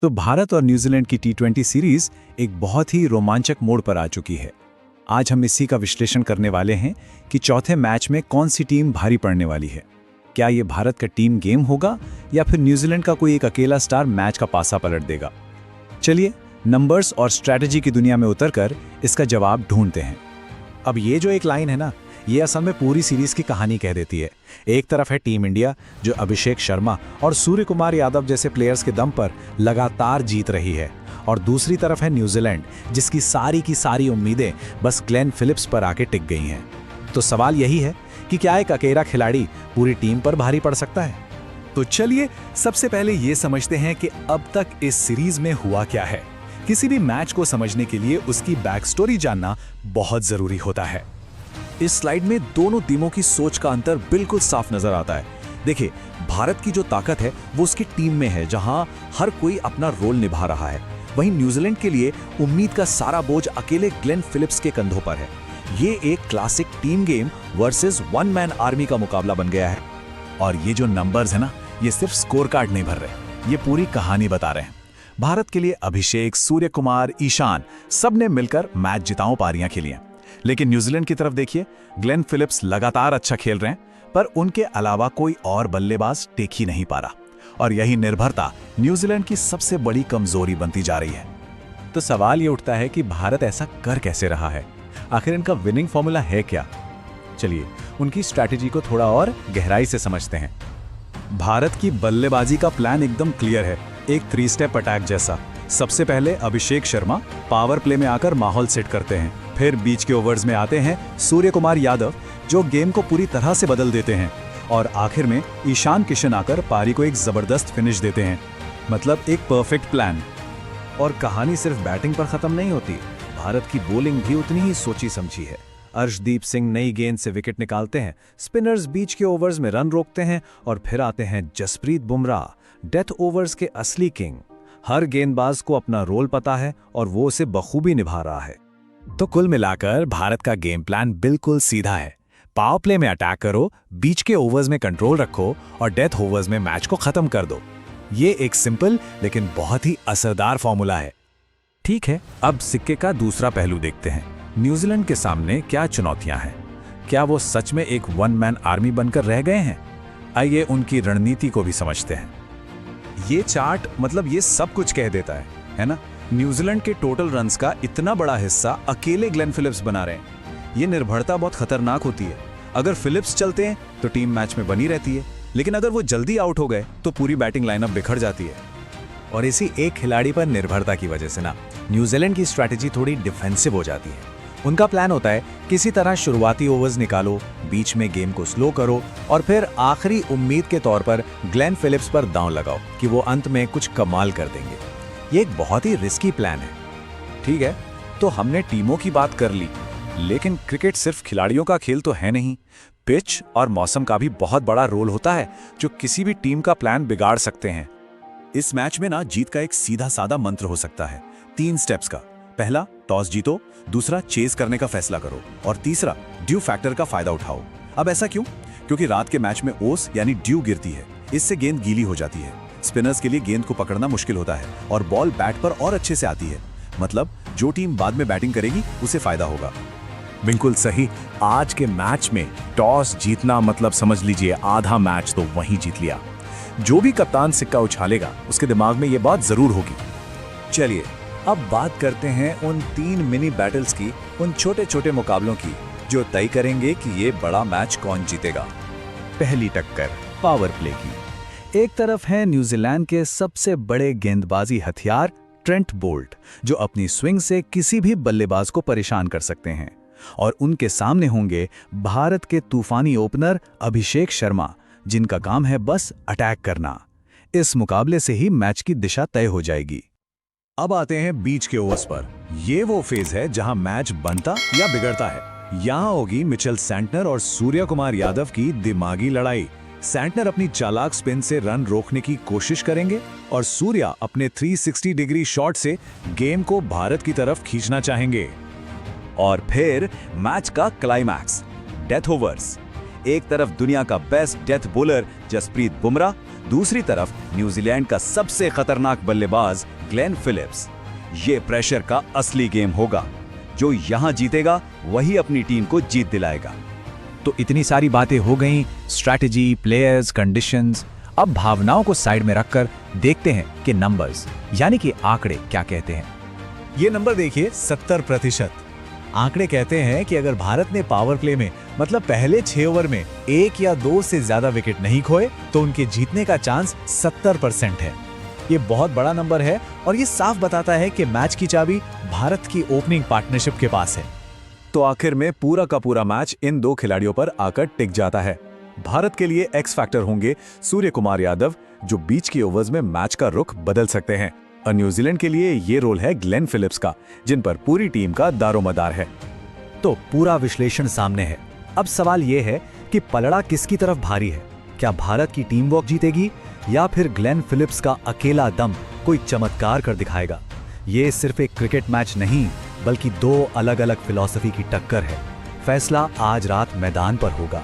तो भारत और न्यूजीलैंड की टी20 सीरीज एक बहुत ही रोमांचक मोड़ पर आ चुकी है। आज हम इसी का विश्लेषण करने वाले हैं कि चौथे मैच में कौन सी टीम भारी पड़ने वाली है। क्या ये भारत का टीम गेम होगा या फिर न्यूजीलैंड का कोई एक अकेला स्टार मैच का पासा पलट देगा। चलिए नंबर्स और स्ट्रैटेजी की दुनिया में उतरकर इसका जवाब ढूंढते हैं। अब ये जो एक लाइन है ना, ये असल में पूरी सीरीज की कहानी कह देती है। एक तरफ है टीम इंडिया जो अभिषेक शर्मा और सूर्य कुमार यादव जैसे प्लेयर्स के दम पर लगातार जीत रही है, और दूसरी तरफ है न्यूजीलैंड जिसकी सारी की सारी उम्मीदें बस ग्लेन फिलिप्स पर आके टिक गई हैं। तो सवाल यही है कि क्या एक अकेला खिलाड़ी पूरी टीम पर भारी पड़ सकता है। तो चलिए सबसे पहले ये समझते हैं कि अब तक इस सीरीज में हुआ क्या है। किसी भी मैच को समझने के लिए उसकी बैक स्टोरी जानना बहुत जरूरी होता है। इस स्लाइड में दोनों टीमों की सोच का अंतर बिल्कुल साफ नजर आता है। देखिए, भारत की जो ताकत है वो उसकी टीम में है, जहां हर कोई अपना रोल निभा रहा है। वहीं न्यूजीलैंड के लिए उम्मीद का सारा बोझ अकेले ग्लेन फिलिप्स के कंधों पर है। ये एक classic team game versus one man army का मुकाबला बन गया है। और ये जो नंबर्स है ना, ये सिर्फ स्कोर कार्ड नहीं भर रहे, ये पूरी कहानी बता रहे हैं। भारत के लिए अभिषेक, सूर्य कुमार, ईशान सबने मिलकर मैच जिताऊ पारियां खेली हैं। लेकिन न्यूजीलैंड की तरफ देखिए, ग्लेन फिलिप्स लगातार अच्छा खेल रहे हैं, पर उनके अलावा कोई और बल्लेबाज टेक ही नहीं पा रहा। और यही निर्भरता न्यूजीलैंड की सबसे बड़ी कमजोरी बनती जा रही है। तो सवाल ये उठता है कि भारत ऐसा कर कैसे रहा है। आखिर इनका विनिंग फॉर्मूला है क्या। चलिए उनकी स्ट्रैटेजी को थोड़ा और गहराई से समझते हैं। भारत की बल्लेबाजी का प्लान एकदम क्लियर है, एक 3 स्टेप अटैक जैसा। सबसे पहले अभिषेक शर्मा पावर प्ले में आकर माहौल सेट करते हैं। फिर बीच के ओवर्स में आते हैं सूर्य कुमार यादव, जो गेम को पूरी तरह से बदल देते हैं। और आखिर में ईशान किशन आकर पारी को एक जबरदस्त फिनिश देते हैं। मतलब एक परफेक्ट प्लान। और कहानी सिर्फ बैटिंग पर खत्म नहीं होती, भारत की बॉलिंग भी उतनी ही सोची समझी है। अर्शदीप सिंह नई गेंद से विकेट निकालते हैं, स्पिनर्स बीच के ओवर्स में रन रोकते हैं, और फिर आते हैं जसप्रीत बुमराह, डेथ ओवर्स के असली किंग। हर गेंदबाज को अपना रोल पता है और वो उसे बखूबी निभा रहा है। तो कुल मिलाकर भारत का गेम प्लान बिल्कुल सीधा है। पावर प्ले में अटैक करो, बीच के ओवर्स में कंट्रोल रखो और डेथ ओवर्स में मैच को खत्म कर दो। ये एक सिंपल लेकिन बहुत ही असरदार फॉर्मूला है। ठीक है, अब सिक्के का दूसरा पहलू देखते हैं। न्यूजीलैंड के सामने क्या चुनौतियां हैं। क्या वो सच में एक वन मैन आर्मी बनकर रह गए हैं। आइए उनकी रणनीति को भी समझते हैं। ये चार्ट मतलब ये सब कुछ कह देता है ना। न्यूजीलैंड के टोटल रन्स का इतना बड़ा हिस्सा अकेले ग्लेन फिलिप्स बना रहे हैं। ये निर्भरता बहुत खतरनाक होती है। अगर फिलिप्स चलते हैं तो टीम मैच में बनी रहती है, लेकिन अगर वो जल्दी आउट हो गए तो पूरी बैटिंग लाइनअप बिखर जाती है। और इसी एक खिलाड़ी पर निर्भरता की वजह से ना, न्यूजीलैंड की स्ट्रैटेजी थोड़ी डिफेंसिव हो जाती है। उनका प्लान होता है किसी तरह शुरुआती ओवर्स निकालो, बीच में गेम को स्लो करो, और फिर आखिरी उम्मीद के तौर पर ग्लेन फिलिप्स पर दांव लगाओ कि वो अंत में कुछ कमाल कर देंगे। ये एक बहुत ही रिस्की प्लान है। ठीक है, तो हमने टीमों की बात कर ली, लेकिन क्रिकेट सिर्फ खिलाड़ियों का खेल तो है नहीं। पिच और मौसम का भी बहुत बड़ा रोल होता है, जो किसी भी टीम का प्लान बिगाड़ सकते हैं। इस मैच में ना जीत का एक सीधा सादा मंत्र हो सकता है, 3 स्टेप्स का। पहला, टॉस जीतो। दूसरा, चेज करने का फैसला करो। और तीसरा, ड्यू फैक्टर का फायदा उठाओ। अब ऐसा क्यों? क्योंकि रात के मैच में ओस यानी ड्यू गिरती है, इससे गेंद गीली हो जाती है। स्पिनर्स के लिए गेंद को पकड़ना मुश्किल होता है और बॉल बैट पर और अच्छे से आती है। मतलब जो टीम बाद में बैटिंग करेगी उसे फायदा होगा। बिल्कुल सही। आज के मैच में टॉस जीतना मतलब समझ लीजिए आधा मैच तो वहीं जीत लिया। जो भी कप्तान सिक्का उछालेगा उसके दिमाग में यह बात जरूर होगी। चलिए अब बात करते हैं उन 3 मिनी बैटल्स की, उन छोटे छोटे मुकाबलों की जो तय करेंगे कि ये बड़ा मैच कौन जीतेगा। पहली टक्कर पावर प्ले की। एक तरफ है न्यूजीलैंड के सबसे बड़े गेंदबाजी हथियार ट्रेंट बोल्ट, जो अपनी स्विंग से किसी भी बल्लेबाज को परेशान कर सकते हैं। और उनके सामने होंगे भारत के तूफानी ओपनर अभिषेक शर्मा, जिनका काम है बस अटैक करना। इस मुकाबले से ही मैच की दिशा तय हो जाएगी। अब आते हैं बीच के ओवर्स पर। ये वो फेज है जहां मैच बनता या बिगड़ता है। यहां होगी मिचेल सैंटनर और सूर्य कुमार यादव की दिमागी लड़ाई। सैंटनर अपनी चालाक स्पिन से रन रोकने की कोशिश करेंगे और सूर्या अपने 360 डिग्री शॉट से गेम को भारत की तरफ खींचना चाहेंगे। और फिर मैच का क्लाइमैक्स, डेथ ओवर्स। एक तरफ दुनिया का best death bowler Jasprit Bumrah, दूसरी तरफ न्यूजीलैंड का सबसे खतरनाक बल्लेबाज ग्लेन फिलिप्स। ये प्रेशर का असली गेम होगा। जो यहां जीतेगा वही अपनी टीम को जीत दिलाएगा। तो इतनी सारी बातें हो गईं, स्ट्रैटेजी, प्लेयर्स, कंडीशंस। अब भावनाओं को साइड में रखकर देखते हैं कि नंबर्स यानी कि आंकड़े क्या कहते हैं। ये नंबर देखिए, 70%। आंकड़े कहते हैं कि अगर भारत ने पावर प्ले में मतलब पहले 6 ओवर में 1 या 2 से ज्यादा विकेट नहीं खोए तो उनके जीतने का चांस 70% है। ये बहुत बड़ा नंबर है और ये साफ बताता है कि मैच की चाबी भारत की ओपनिंग पार्टनरशिप के पास है। तो आखिर में पूरा का पूरा मैच इन दो खिलाड़ियों पर आकर टिक जाता है। भारत के लिए एक्स फैक्टर होंगे सूर्य कुमार यादव, जो बीच की ओवर्स में मैच का रुख बदल सकते हैं, और न्यूजीलैंड के लिए ये रोल है ग्लेन फिलिप्स का, जिन पर पूरी टीम का दारोमदार है। तो पूरा विश्लेषण सामने है। अब सवाल ये है कि पलड़ा किसकी तरफ भारी है? क्या भारत की टीम वर्क जीतेगी या फिर ग्लेन फिलिप्स का अकेला दम कोई चमत्कार कर दिखाएगा? ये सिर्फ एक क्रिकेट मैच नहीं बल्कि 2 अलग अलग फिलॉसफी की टक्कर है। फैसला आज रात मैदान पर होगा।